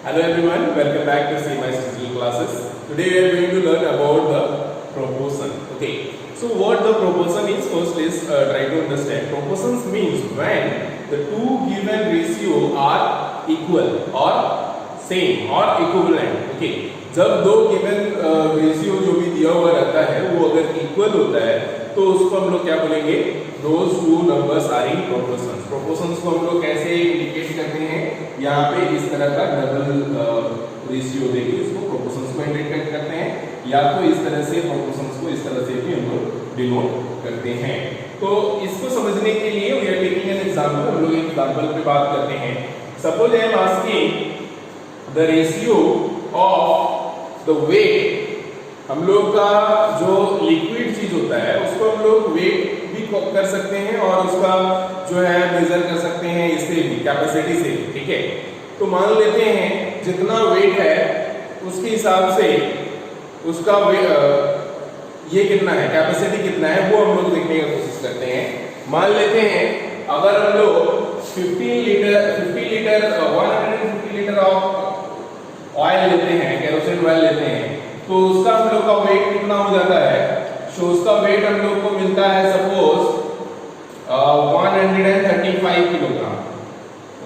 Hello everyone, welcome back to CMI's digital classes. Today we are going to learn about the proportion. Okay, so what the proportion is, first let's try to understand. Proportions means when the two given ratio are equal or same or equivalent. Okay, जब दो given ratio जो भी दिया हुआ रहता है वो अगर equal होता है तो उसको हम लोग क्या बोलेंगे? Those two numbers are in proportions. Proportions को हम लोग कैसे इंडिकेट करते हैं? यहाँ पे इस तरह का डबल रेशियो देके इसको प्रोपोर्शंस को इंडिकेट करते हैं, या तो इस तरह से प्रोपोर्शंस को इस तरह से भी हम लोग डिनोट करते हैं। तो इसको समझने के लिए we are taking an example, हम लोग एक एग्जांपल पे बात करते हैं। Suppose I am asking the ratio of the weight, हम लोग का जो लिक्विड चीज होता है उसको हम लोग वेट भी कर सकते हैं और उसका जो है मेजर कर सकते हैं इससे भी, कैपेसिटी से। ठीक है, तो मान लेते हैं जितना वेट है उसके हिसाब से उसका ये कितना है, कैपेसिटी कितना है वो हम लोग देखने की कोशिश करते हैं। मान लेते हैं अगर हम लोग 150 लीटर ऑफ ऑयल लेते हैं, केरोसिन ऑयल लेते हैं, तो उसका हम लोग का वेट कितना हो जाता है? सो उसका वेट हम लोग को मिलता है सपोज 135 किलोग्राम।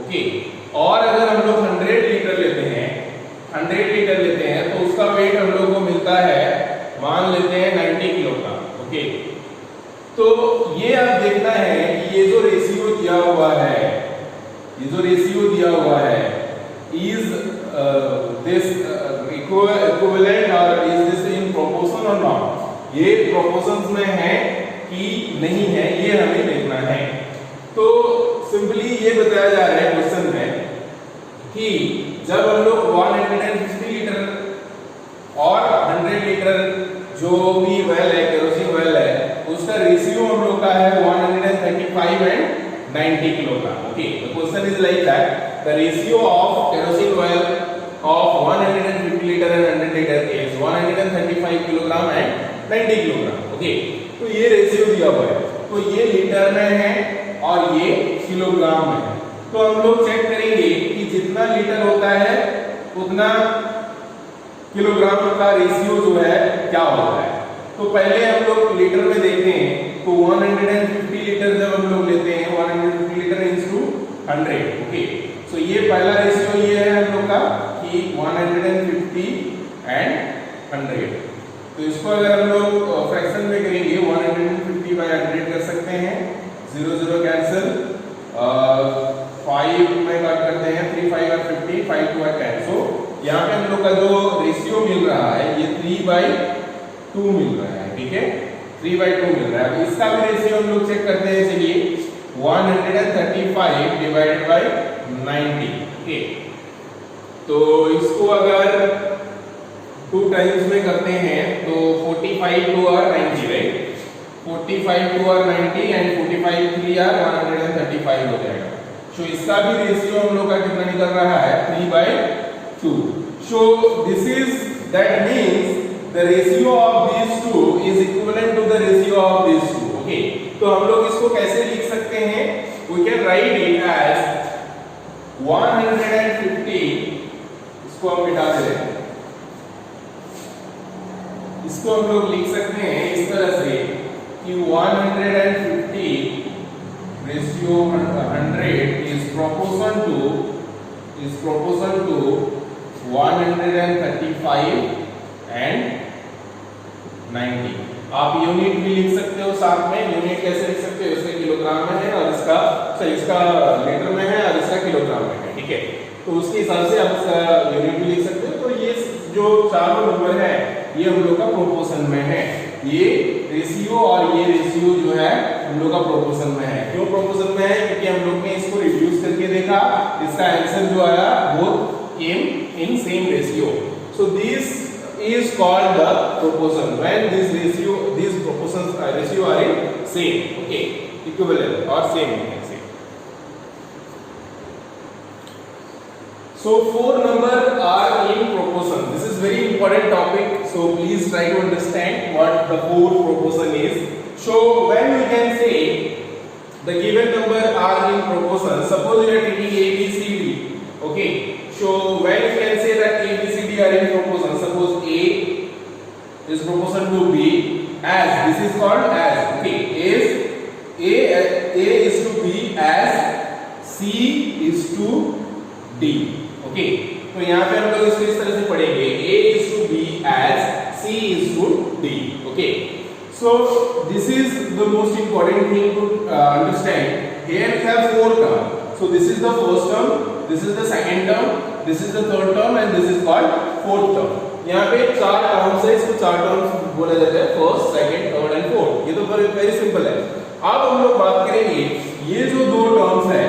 ओके, और अगर हम लोग 100 लीटर लेते हैं तो उसका वेट हम लोग को मिलता है, मान लेते हैं 90 किलोग्राम। ओके, तो ये आप देखना है कि ये जो रेशियो दिया हुआ है इज दिस इक्विवेलेंट और इज दिस इन प्रोपोर्शन और नॉट, ये प्रोपोर्शंस में है कि नहीं है, ये हमें देखना है। तो सिंपली ये बताया जा रहा है क्वेश्चन में कि जब हम लोग 150 लीटर और 100 लीटर जो भी वेल है, केरोसिन वेल है, उसका रेशियो हम लोग का है 135 and 90 kilogram. Okay, the question is like that the ratio of kerosene well of 150 liter and 100 liter is 135 kilogram and 90 kilogram. Okay, तो ये रेशियो दिया हुआ है, तो ये लीटर में है और ये किलोग्राम में है। तो हम लोग चेक करेंगे कि जितना लीटर होता है उतना किलोग्राम का रेशियो जो है क्या होता है। तो पहले हम लोग लीटर में देखते हैं, तो 150 लीटर जब हम लोग लेते हैं 150 लीटर इंटू 100। ओके, सो ये पहला रेशियो ये है हम लोग का कि 150 एंड 100। तो इसको अगर हम लोग फ्रैक्शन में करेंगे 150 बाय 100 कर सकते हैं, 0 0 कैंसिल, 5 में काट करते हैं, 3 5 और 50, 5 2 और 10। सो यहाँ पे हम लोग का जो रेशियो मिल रहा है ये 3/2 मिल रहा है। ठीक है, 3/2 मिल रहा है। इसका भी रेशियो हम लोग चेक करते हैं, चलिए 135 डिवाइडेड बाय 90। ओके, तो इसको अगर 2 टाइम्स में करते हैं तो 45 2 और 90, राइट? 45 2 और 90 एंड 45 3 और 135 हो जाएगा। सो इसका भी रेशियो हम लोग का कितना निकल रहा है? 3/2। सो this is that means the ratio of these two is equivalent to the ratio of these two। Okay, तो हम लोग इसको कैसे लिख सकते हैं? We can write it as 150, इसको हम मिटा देते हैं, इसको हम लोग लिख सकते हैं इस तरह से कि 150 ratio 100 is proportion to 135 and 90। आप यूनिट भी लिख सकते हो साथ में। यूनिट कैसे लिख सकते हो? इसका किलोग्राम में है और इसका लीटर में है और इसका किलोग्राम में है। ठीक है, तो उसके हिसाब से आप इसका यूनिट भी लिख सकते हो। तो ये जो चारों नंबर है ये हम लोग का प्रोपोर्शन में है, ये रेशियो और ये रेशियो जो है हम लोग का प्रोपोर्शन में है। क्यों प्रोपोर्शन में है? क्योंकि हम लोग ने इसको रिड्यूस करके देखा, इसका आंसर जो आया वो came in same ratio. So this is called the proportion when these proportions ratio are in same, okay, equivalent or same, you can say. So 4 number are in proportion. This is very important topic, so please try to understand what the 4 proportion is. So when we can say the given number are in proportion, suppose we are taking A B C D, okay, so when we can to B as, this is called as, okay, A is to B as C is to D, okay. तो यहाँ पे हम लोग इसको इस तरह से पढ़ेंगे, A is to B as C is to D, okay. So this is the most important thing to understand. Here we have 4 terms. So this is the first term, this is the second term, this is the third term and this is called fourth term. यहाँ पे 4 terms है, इसको 4 terms बोला जाता है, first, second, third and fourth. ये तो very simple है. अब हम लोग बात करेंगे, ये जो 2 टर्म्स है,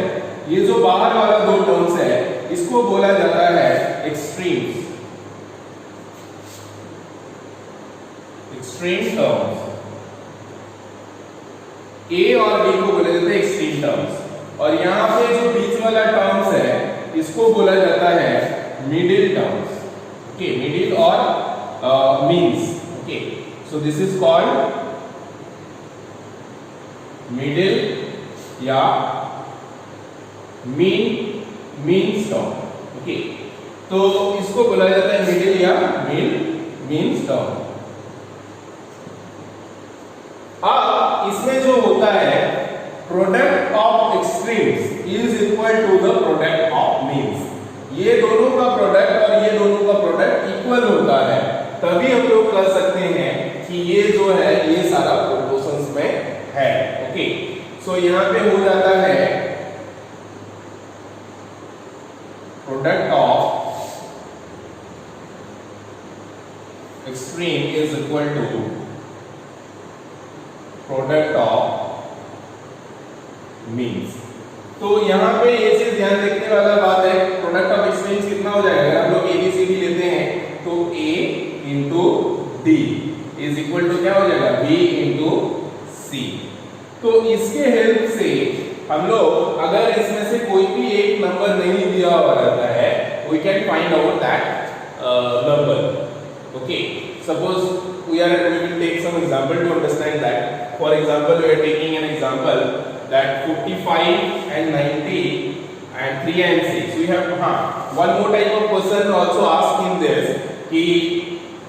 ये जो बाहर वाला 2 टर्म्स है, इसको बोला जाता है एक्सट्रीम्स. एक्सट्रीम टर्म्स, A और B को बोला जाता है एक्सट्रीम टर्म्स. और यहाँ पे जो बीच वाला टर्म्स है, इसको बोला जाता है middle terms. Okay, middle or means. Okay, so this is called middle या means term. Okay, तो इसको बोला जाता है middle या means term. अब इसमें जो होता है, product of extremes is equal to the product of means. ये दोनों का प्रोडक्ट और ये दोनों का प्रोडक्ट इक्वल होता है, तभी हम लोग कह सकते हैं कि ये जो है ये सारा प्रोपोर्शंस में है. ओके, सो यहाँ पे हो जाता है product of extreme is equal to product of means. तो यहाँ पे ये चीज ध्यान रखने वाला बात है, प्रोडक्ट ऑफ एक्सट्रीम्स कितना हो जाएगा. हम लोग ABCD लेते हैं तो A into D is equal to क्या हो जाएगा, B इंटू C. तो इसके हेल्प से हम लोग, अगर इसमें से कोई भी एक नंबर नहीं दिया हुआ रहता है, we can find out that number. Okay, suppose we will take some example to understand that. For example, we are taking an example that 55 and 90 and 3 and 6. We have one more type of question also asked in this कि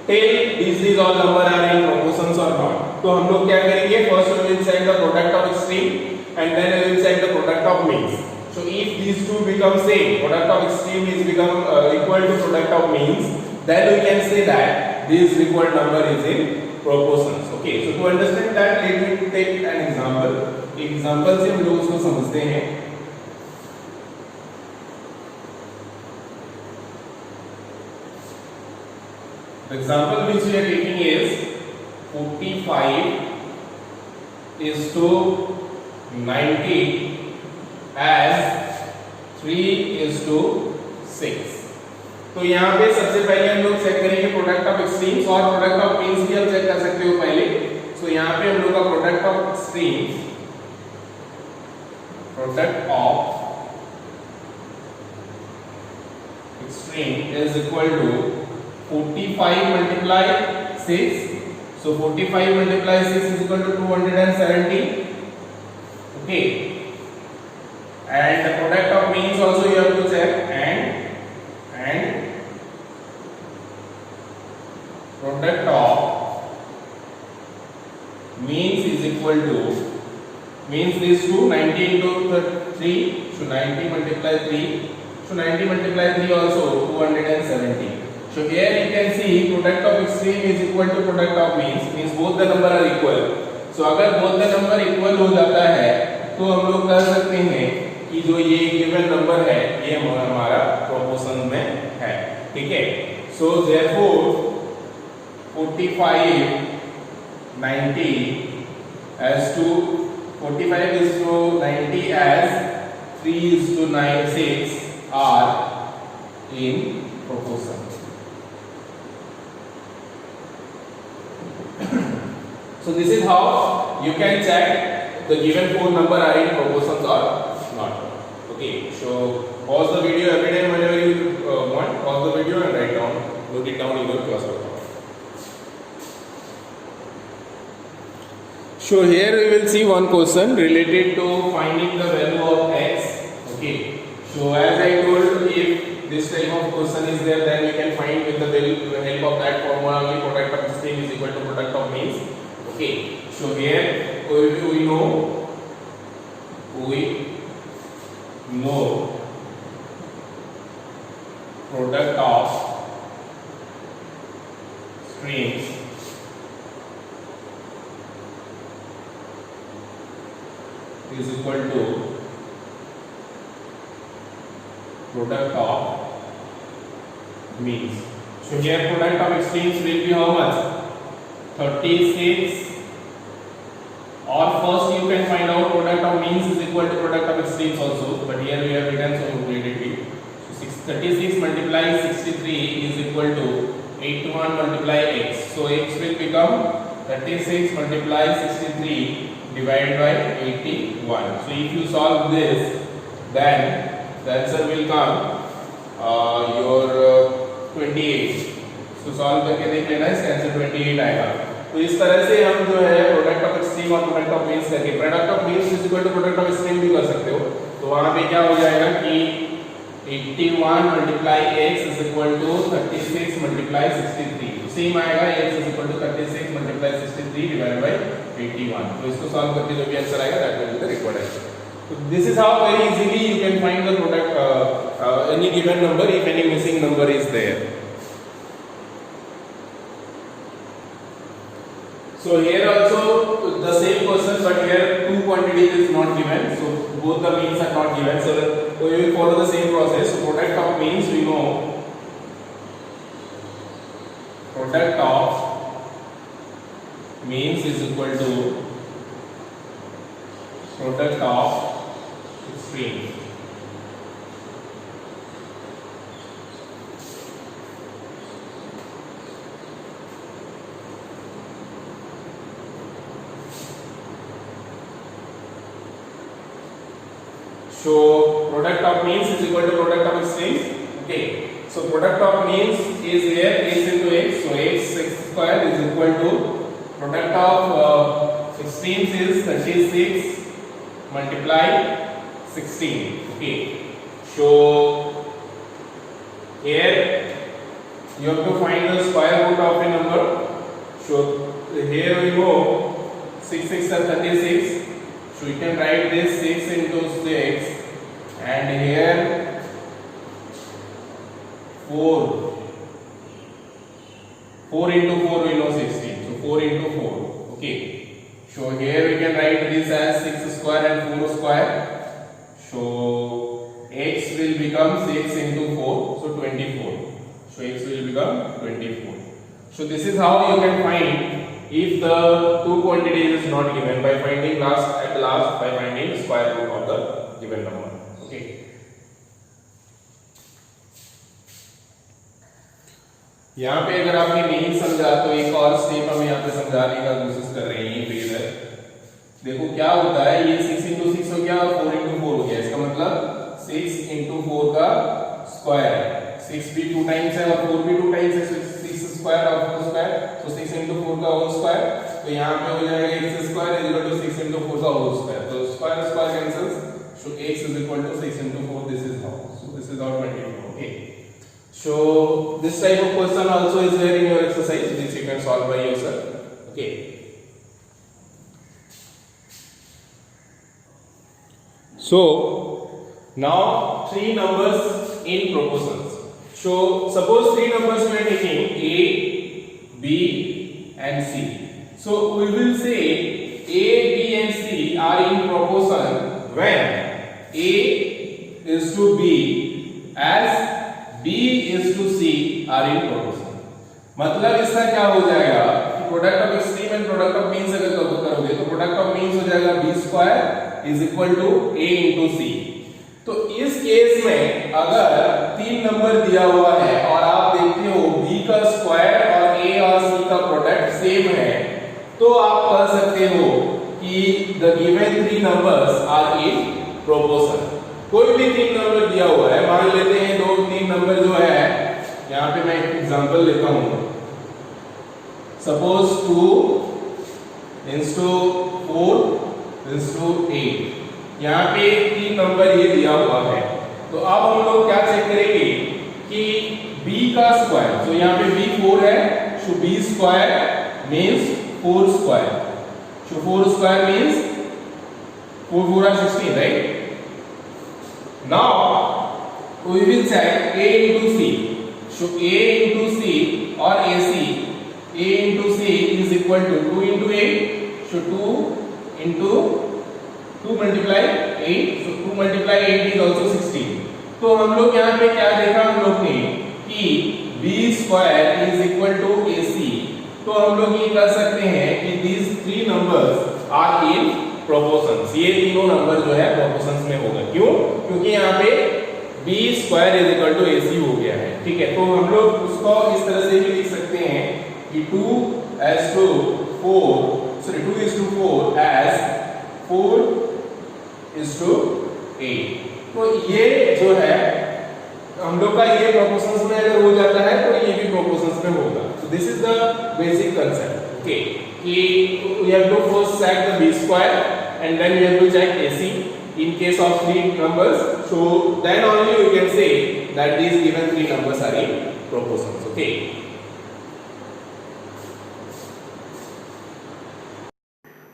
tell these all number are in proportions or not. तो हम लोग क्या करेंगे, first we will set the product of extreme and then we will set the product of means. So if these two become same, product of extreme is become equal to product of means, then we can say that this required number is in proportions. Okay, so to understand that, let me take an example. Example से हम लोग उसको समझते हैं. The example which we are taking is 45 is to 90 as 3 is to 6. तो यहाँ पे सबसे पहले हम लोग चेक करेंगे प्रोडक्ट ऑफ एक्सट्रीम्स, और प्रोडक्ट ऑफ मीन्स भी हम चेक कर सकते हो पहले. सो यहाँ पे हम लोग का product of extremes, product of extreme is equal to 45 multiply 6. So 45 multiply 6 is equal to 270. Okay, and the product of means also you have to check, and product of means is equal to, means is to 90 into 3, so 90 multiply 3, so 90 multiply 3 also 270. So here you can see product of extreme is equal to product of means both the number are equal. So अगर both the number equal हो जाता है तो हम लोग कह सकते हैं कि जो ये given number है ये हमारा proportion में है. ठीक है, so therefore 45 90 as to 45 is to 90 as 3 is to 9 6 are in proportion. So this is how you can check the given 4 number are in proportions or not. Okay, so pause the video every time whenever you want. Pause the video and write down, note it down in your class work. So here we will see one question related to finding the value of x. Okay, so as I told, if this type of question is there, then we can find with the help of that formula only product of extreme is equal to product of means. Okay, so here we know product of streams is equal to product of means. So here product of extremes will be how much? 36, or first you can find out product of means is equal to product of extremes also, but here we have written so immediately. So 36 multiplied 63 is equal to 81 multiply x. So x will become 36 multiply 63 divided by 81. So if you solve this, then the answer will come your 28. So solve करके देख लेना, इसका answer 28 आएगा। तो इस तरह से हम जो है प्रोडक्ट ऑफ एक्सट्रीम और प्रोडक्ट ऑफ मीन्स करके product of means is equal to product of extreme भी कर सकते हो। तो वहां पे क्या हो जाएगा कि 81 multiply x is equal to 36 multiply 63, same आएगा x is equal to 36 multiply 63 divided by 81। तो इसको सॉल्व करके जो भी आंसर आएगा that will be the required answer. So this is how very easily you can find the product any given number if any missing number is there. So here also the same question, but here two quantities is not given, so both the means are not given. So we will follow the same process. So product of means we know product of means is equal to product of extremes. So product of means is equal to product of extremes. Okay, so product of means is here x into x, so x square is equal to product of extremes is 36 multiply 16. Okay, so here you have to find the square root of a number. So here we go 6 6 are 36, so you can write this 6 into 6, and here 4 into 4 we know 16, so 4 into 4. Okay, so here we can write this as 6 square and 4 square. So x will become 6 into 4, so 24. So x will become 24. So this is how you can find if the two quantities is not given, by finding at last by finding square root of the given number. Okay. यहाँ पे अगर आपने नहीं समझा तो एक और step हम यहाँ पे समझाने का कोशिश कर रहे हैं। फिर देखो क्या होता है, ये 6 into 6 हो गया और 4 into 4 हो गया, इसका मतलब 6 into 4 का स्क्वायर है। 6 भी 2 टाइम्स है और 4 भी 2 टाइम्स है, 6 स्क्वायर और 4 स्क्वायर, तो 6 into 4 का होल स्क्वायर। तो यहाँ पे हो जाएगा x square is equal to 6 into 4 का होल स्क्वायर, तो square square cancels, so x is equal to 6 into 4. This is how, so this is how 24. Okay, so this type of question also is there in your exercise, this you can solve by yourself. Okay, so now three numbers in proportions. So suppose three numbers we are taking a, b and c. So we will say a, b and c are in proportion when a is to b as b is to c are in proportion. मतलब इसका क्या हो जाएगा कि product of extreme and product of means अगर करोगे तो product of means हो जाएगा b square is equal to a into c. तो इस केस में अगर तीन नंबर दिया हुआ है और आप देखते हो b का स्क्वायर और a और c का प्रोडक्ट सेम है, तो आप कह सकते हो कि the given three numbers are in proportion. कोई भी तीन नंबर दिया हुआ है, मान लेते हैं दो तीन नंबर जो है, यहाँ पे मैं एक एग्जांपल लेता हूं, सपोज 2 into 4 into 8, यहाँ पे तीन नंबर ये दिया हुआ है। तो अब हम लोग क्या चेक करेंगे का स्क्वायर, so यहाँ पे b 4 है, so b square means 4 square, so 4 square means 4 4 are 16, right? Now we will check a into c, so a into c or ac, a into c is equal to 2 into 8, so 2 into 2 multiply 8, so 2 multiply 8 is also 16. तो हम लोग यहाँ पे क्या देखा हम लोग ने कि b square is equal to ac, तो हम लोग ये कर सकते हैं कि these three numbers are in proportions, ये तीनों नंबर जो है proportions में होगा। क्यों? क्योंकि यहाँ पे b square is equal to ac हो गया है, ठीक है। तो हम लोग उसको इस तरह से भी लिख सकते हैं कि 2:4 as 4:8। तो ये जो है हम लोग का ये प्रोपोर्शंस में अगर हो जाता है तो ये भी प्रोपोर्शंस में होगा। So this is the basic concept, okay, कि we have to first check the b square and then we have to check ac in case of three numbers, so then only we can say that these given three numbers are in proportions, okay.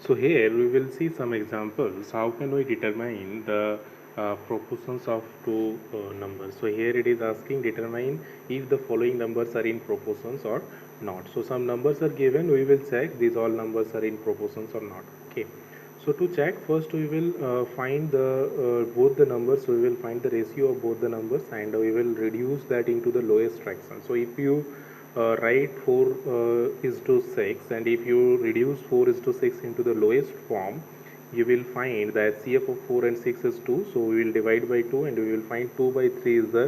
So here we will see some examples how can we determine the proportions of two numbers. So here it is asking determine if the following numbers are in proportions or not. So some numbers are given, we will check these all numbers are in proportions or not, okay. So to check, first we will find the both the numbers, we will find the ratio of both the numbers and we will reduce that into the lowest fraction. So if you write 4:6 and if you reduce 4:6 into the lowest form, you will find that CF of 4 and 6 is 2, so we will divide by 2 and we will find 2/3 is the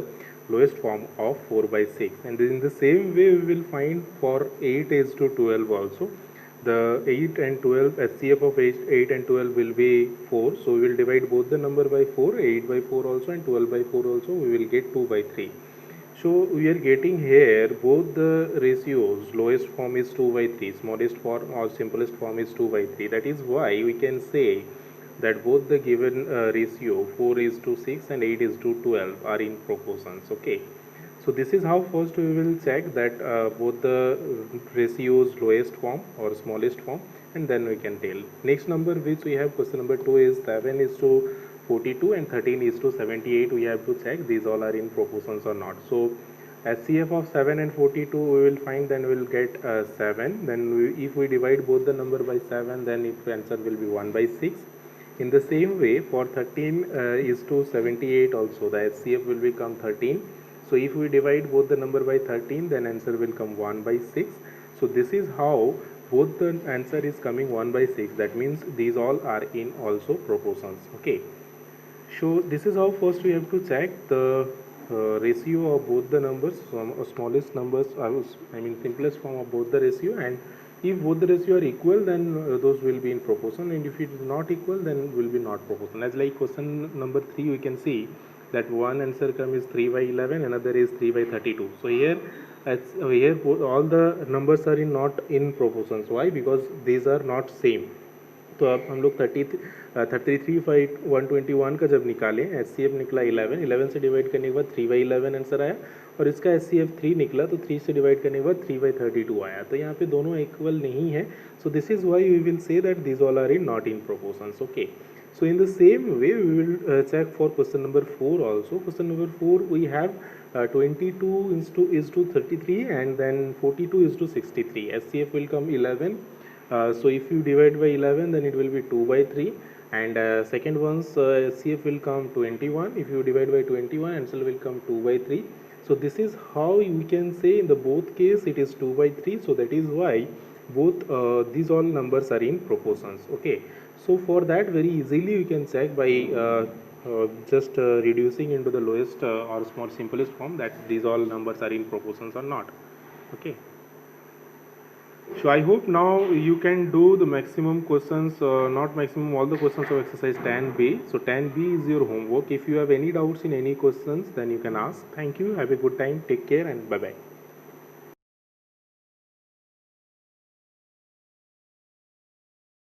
lowest form of 4/6. And in the same way we will find for 8:12 also. The 8 and 12 HCF of 8 and 12 will be 4, so we will divide both the number by 4, 8/4 also and 12/4 also, we will get 2/3. So we are getting here both the ratios, lowest form is 2/3, smallest form or simplest form is 2/3. That is why we can say that both the given ratio 4:6 and 8:12 are in proportions, okay. So this is how first we will check that both the ratios lowest form or smallest form, and then we can tell. Next number which we have, question number 2 is 7:42 and 13:78. We have to check these all are in proportions or not. So HCF of 7 and 42 we will find, then we will get 7. Then if we divide both the number by 7, then its answer will be 1/6. In the same way for 13:78 also the HCF will become 13. So if we divide both the number by 13, then answer will come 1/6. So this is how both the answer is coming 1/6. That means these all are in also proportions, okay. So this is how first we have to check the ratio of both the numbers, smallest numbers, I mean simplest form of both the ratio, and if both the ratio are equal, then those will be in proportion, and if it is not equal, then will be not proportion. As like question number 3 we can see that one answer come is 3/11, another is 3/32. So here all the numbers are in not in proportions. Why? Because these are not same. तो अब हम लोग 33/121 का जब निकालें, HCF निकला 11 से divide करने के बाद 3/11 आंसर आया, और इसका HCF 3 निकला तो 3 से डिवाइड करने के बाद 3/32 आया। तो यहाँ पे दोनों इक्वल नहीं है। So this is why we will say that this all are in not in proportions, okay. So in the same way we will check for question number 4 also. Question number 4 we have 22:33 and then 42:63. HCF will come 11. So if you divide by 11, then it will be 2/3, and second one's HCF will come 21. If you divide by 21, answer will come 2/3. So this is how you can say in the both case it is 2/3. So that is why both these all numbers are in proportions, okay. So for that very easily you can check by just reducing into the lowest or small simplest form that these all numbers are in proportions or not, okay. So I hope now you can do the maximum questions, not maximum, all the questions of exercise 10B. So 10B is your homework. If you have any doubts in any questions, then you can ask. Thank you. Have a good time. Take care and bye bye.